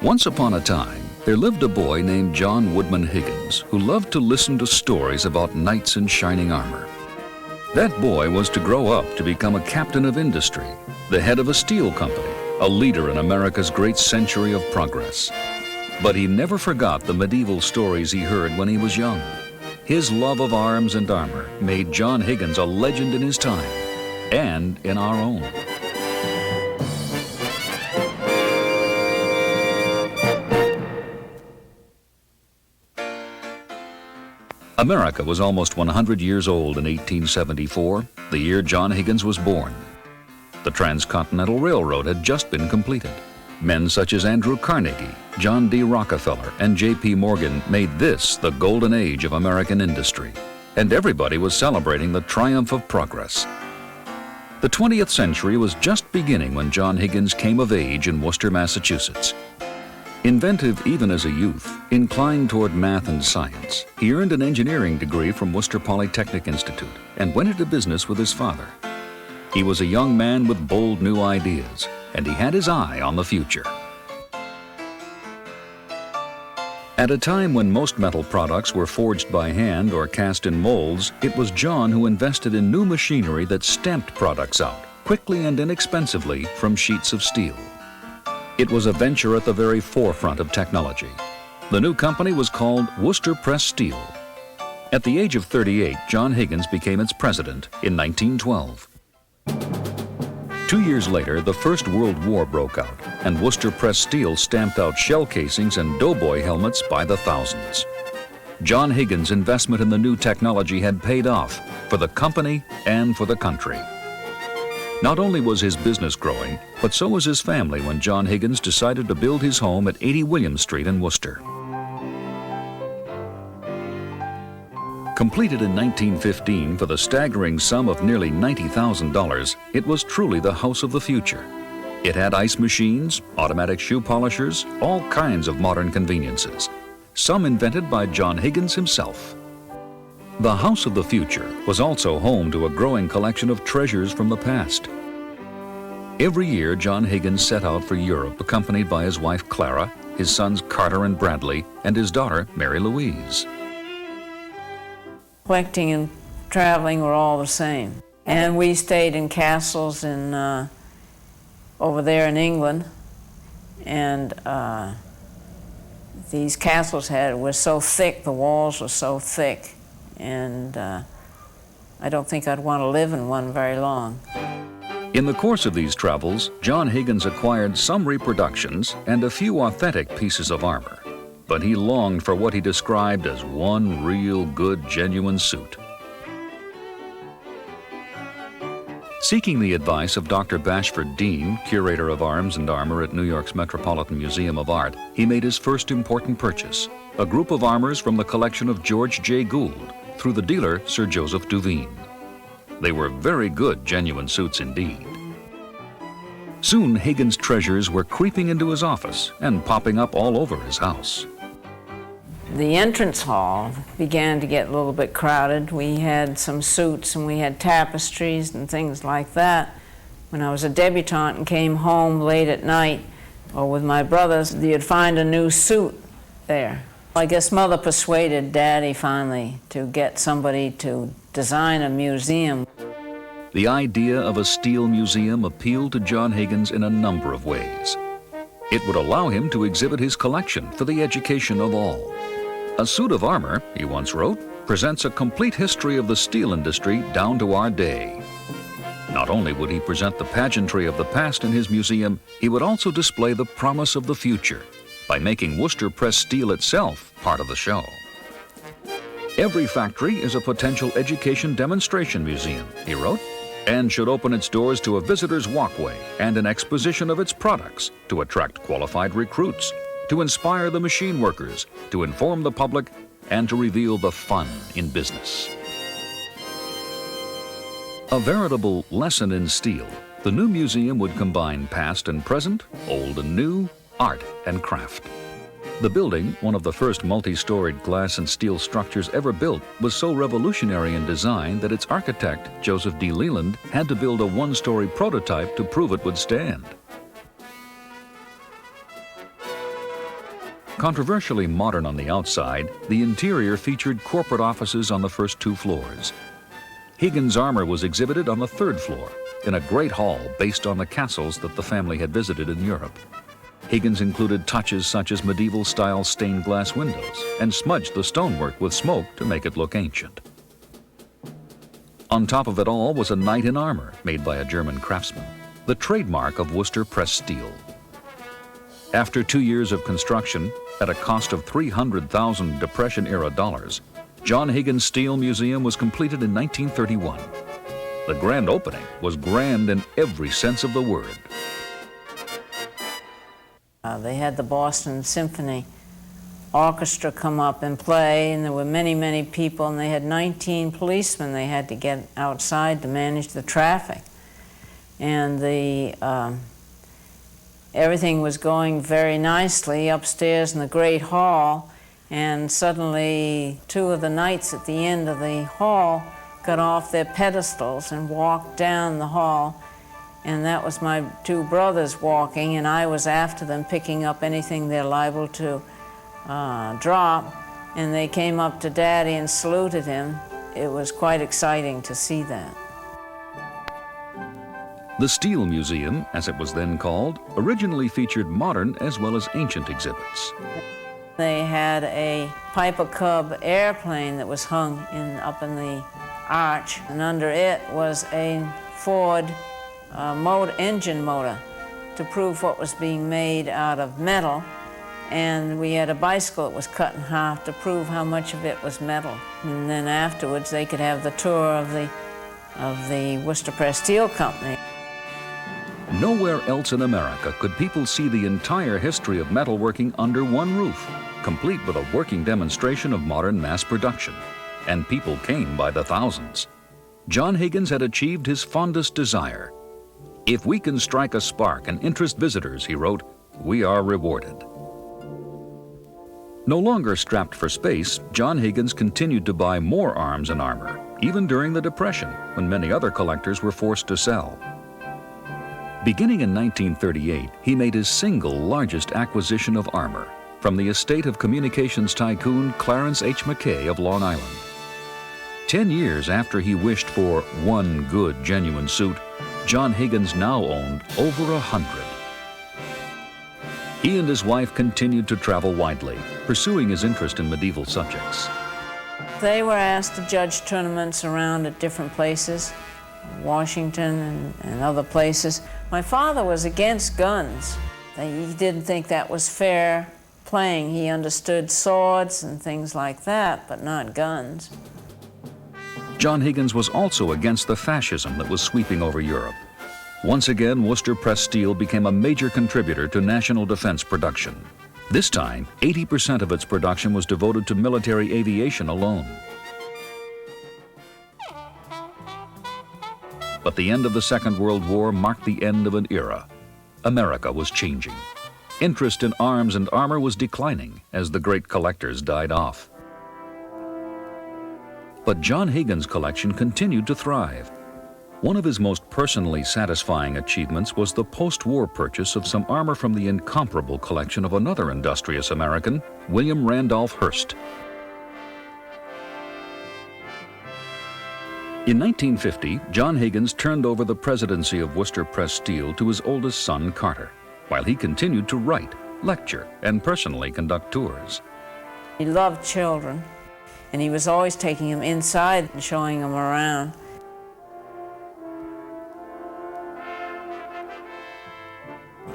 Once upon a time, there lived a boy named John Woodman Higgins who loved to listen to stories about knights in shining armor. That boy was to grow up to become a captain of industry, the head of a steel company, a leader in America's great century of progress. But he never forgot the medieval stories he heard when he was young. His love of arms and armor made John Higgins a legend in his time and in our own. America was almost 100 years old in 1874, the year John Higgins was born. The Transcontinental Railroad had just been completed. Men such as Andrew Carnegie, John D. Rockefeller, and J.P. Morgan made this the golden age of American industry, and everybody was celebrating the triumph of progress. The 20th century was just beginning when John Higgins came of age in Worcester, Massachusetts. Inventive even as a youth, inclined toward math and science, he earned an engineering degree from Worcester Polytechnic Institute and went into business with his father. He was a young man with bold new ideas, and he had his eye on the future. At a time when most metal products were forged by hand or cast in molds, it was John who invested in new machinery that stamped products out, quickly and inexpensively, from sheets of steel. It was a venture at the very forefront of technology. The new company was called Worcester Pressed Steel. At the age of 38, John Higgins became its president in 1912. 2 years later, the First World War broke out, and Worcester Pressed Steel stamped out shell casings and doughboy helmets by the thousands. John Higgins' investment in the new technology had paid off for the company and for the country. Not only was his business growing, but so was his family when John Higgins decided to build his home at 80 William Street in Worcester. Completed in 1915 for the staggering sum of nearly $90,000, it was truly the house of the future. It had ice machines, automatic shoe polishers, all kinds of modern conveniences, some invented by John Higgins himself. The house of the future was also home to a growing collection of treasures from the past. Every year, John Higgins set out for Europe, accompanied by his wife Clara, his sons Carter and Bradley, and his daughter Mary Louise. Collecting and traveling were all the same. And we stayed in castles over there in England. And these castles were so thick, the walls were so thick. And I don't think I'd want to live in one very long. In the course of these travels, John Higgins acquired some reproductions and a few authentic pieces of armor. But he longed for what he described as one real good, genuine suit. Seeking the advice of Dr. Bashford Dean, curator of arms and armor at New York's Metropolitan Museum of Art, he made his first important purchase, a group of armors from the collection of George J. Gould, through the dealer Sir Joseph Duveen. They were very good, genuine suits indeed. Soon, Higgins' treasures were creeping into his office and popping up all over his house. The entrance hall began to get a little bit crowded. We had some suits and we had tapestries and things like that. When I was a debutante and came home late at night, or with my brothers, you'd find a new suit there. I guess Mother persuaded Daddy finally to get somebody to design a museum. The idea of a steel museum appealed to John Higgins in a number of ways. It would allow him to exhibit his collection for the education of all. A suit of armor, he once wrote, presents a complete history of the steel industry down to our day. Not only would he present the pageantry of the past in his museum, he would also display the promise of the future by making Worcester Pressed Steel itself part of the show. Every factory is a potential education demonstration museum, he wrote, and should open its doors to a visitor's walkway and an exposition of its products to attract qualified recruits, to inspire the machine workers, to inform the public, and to reveal the fun in business. A veritable lesson in steel, the new museum would combine past and present, old and new, art and craft. The building, one of the first multi-storied glass and steel structures ever built, was so revolutionary in design that its architect, Joseph D. Leland, had to build a one-story prototype to prove it would stand. Controversially modern on the outside, the interior featured corporate offices on the first 2 floors. Higgins Armory was exhibited on the 3rd floor, in a great hall based on the castles that the family had visited in Europe. Higgins included touches such as medieval-style stained glass windows and smudged the stonework with smoke to make it look ancient. On top of it all was a knight in armor made by a German craftsman, the trademark of Worcester Pressed Steel. After 2 years of construction, at a cost of 300,000 Depression-era dollars, John Higgins Steel Museum was completed in 1931. The grand opening was grand in every sense of the word. They had the Boston Symphony Orchestra come up and play, and there were many, many people, and they had 19 policemen they had to get outside to manage the traffic. And everything was going very nicely upstairs in the Great Hall, and suddenly 2 of the knights at the end of the hall got off their pedestals and walked down the hall, and that was my 2 brothers walking, and I was after them picking up anything they're liable to drop, and they came up to Daddy and saluted him. It was quite exciting to see that. The Steel Museum, as it was then called, originally featured modern as well as ancient exhibits. They had a Piper Cub airplane that was hung up in the arch, and under it was a Ford engine motor to prove what was being made out of metal. And we had a bicycle that was cut in half to prove how much of it was metal. And then afterwards they could have the tour of the Worcester Pressed Steel Company. Nowhere else in America could people see the entire history of metalworking under one roof, complete with a working demonstration of modern mass production. And people came by the thousands. John Higgins had achieved his fondest desire. "If we can strike a spark and interest visitors," he wrote, "we are rewarded." No longer strapped for space, John Higgins continued to buy more arms and armor, even during the Depression, when many other collectors were forced to sell. Beginning in 1938, he made his single largest acquisition of armor from the estate of communications tycoon Clarence H. McKay of Long Island. 10 years after he wished for one good, genuine suit, John Higgins now owned over 100. He and his wife continued to travel widely, pursuing his interest in medieval subjects. They were asked to judge tournaments around at different places, Washington and other places. My father was against guns. He didn't think that was fair playing. He understood swords and things like that, but not guns. John Higgins was also against the fascism that was sweeping over Europe. Once again, Worcester Pressed Steel became a major contributor to national defense production. This time, 80% of its production was devoted to military aviation alone. But the end of the Second World War marked the end of an era. America was changing. Interest in arms and armor was declining as the great collectors died off. But John Higgins' collection continued to thrive. One of his most personally satisfying achievements was the post-war purchase of some armor from the incomparable collection of another industrious American, William Randolph Hearst. In 1950, John Higgins turned over the presidency of Worcester Pressed Steel to his oldest son, Carter, while he continued to write, lecture, and personally conduct tours. He loved children, and he was always taking them inside and showing them around.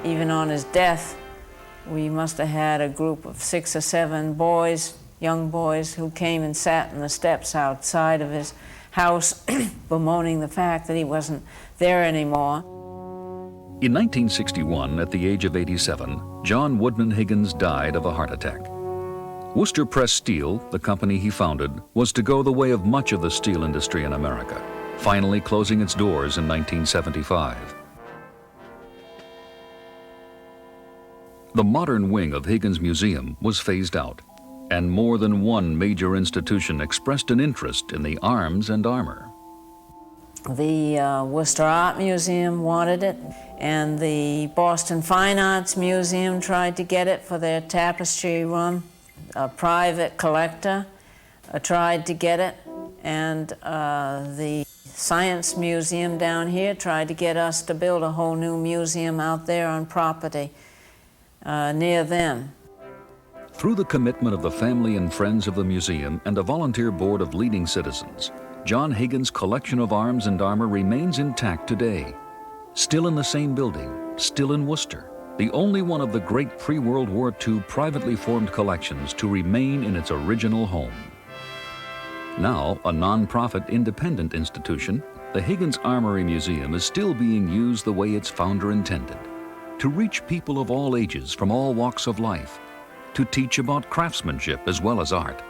Even on his death, we must have had a group of 6 or 7 boys, young boys, who came and sat on the steps outside of his house bemoaning the fact that he wasn't there anymore. In 1961, at the age of 87, John Woodman Higgins died of a heart attack. Worcester Pressed Steel, the company he founded, was to go the way of much of the steel industry in America, finally closing its doors in 1975. The modern wing of Higgins Museum was phased out, and more than one major institution expressed an interest in the arms and armor. The Worcester Art Museum wanted it, and the Boston Fine Arts Museum tried to get it for their tapestry room. A private collector tried to get it, and the Science Museum down here tried to get us to build a whole new museum out there on property near them. Through the commitment of the family and friends of the museum and a volunteer board of leading citizens, John Higgins' collection of arms and armor remains intact today. Still in the same building, still in Worcester, the only one of the great pre-World War II privately formed collections to remain in its original home. Now, a non-profit independent institution, the Higgins Armory Museum is still being used the way its founder intended, to reach people of all ages from all walks of life, to teach about craftsmanship as well as art,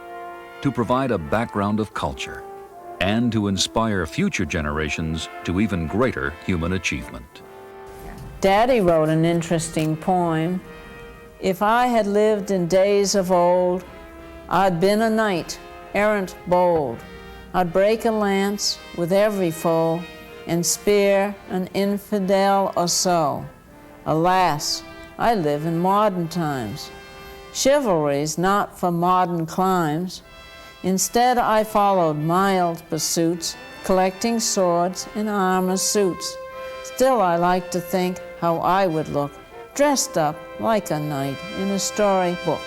to provide a background of culture, and to inspire future generations to even greater human achievement. Daddy wrote an interesting poem. If I had lived in days of old, I'd been a knight, errant bold. I'd break a lance with every foe and spear an infidel or so. Alas, I live in modern times. Chivalry's not for modern climes. Instead, I followed mild pursuits, collecting swords and armor suits. Still, I like to think how I would look, dressed up like a knight in a storybook.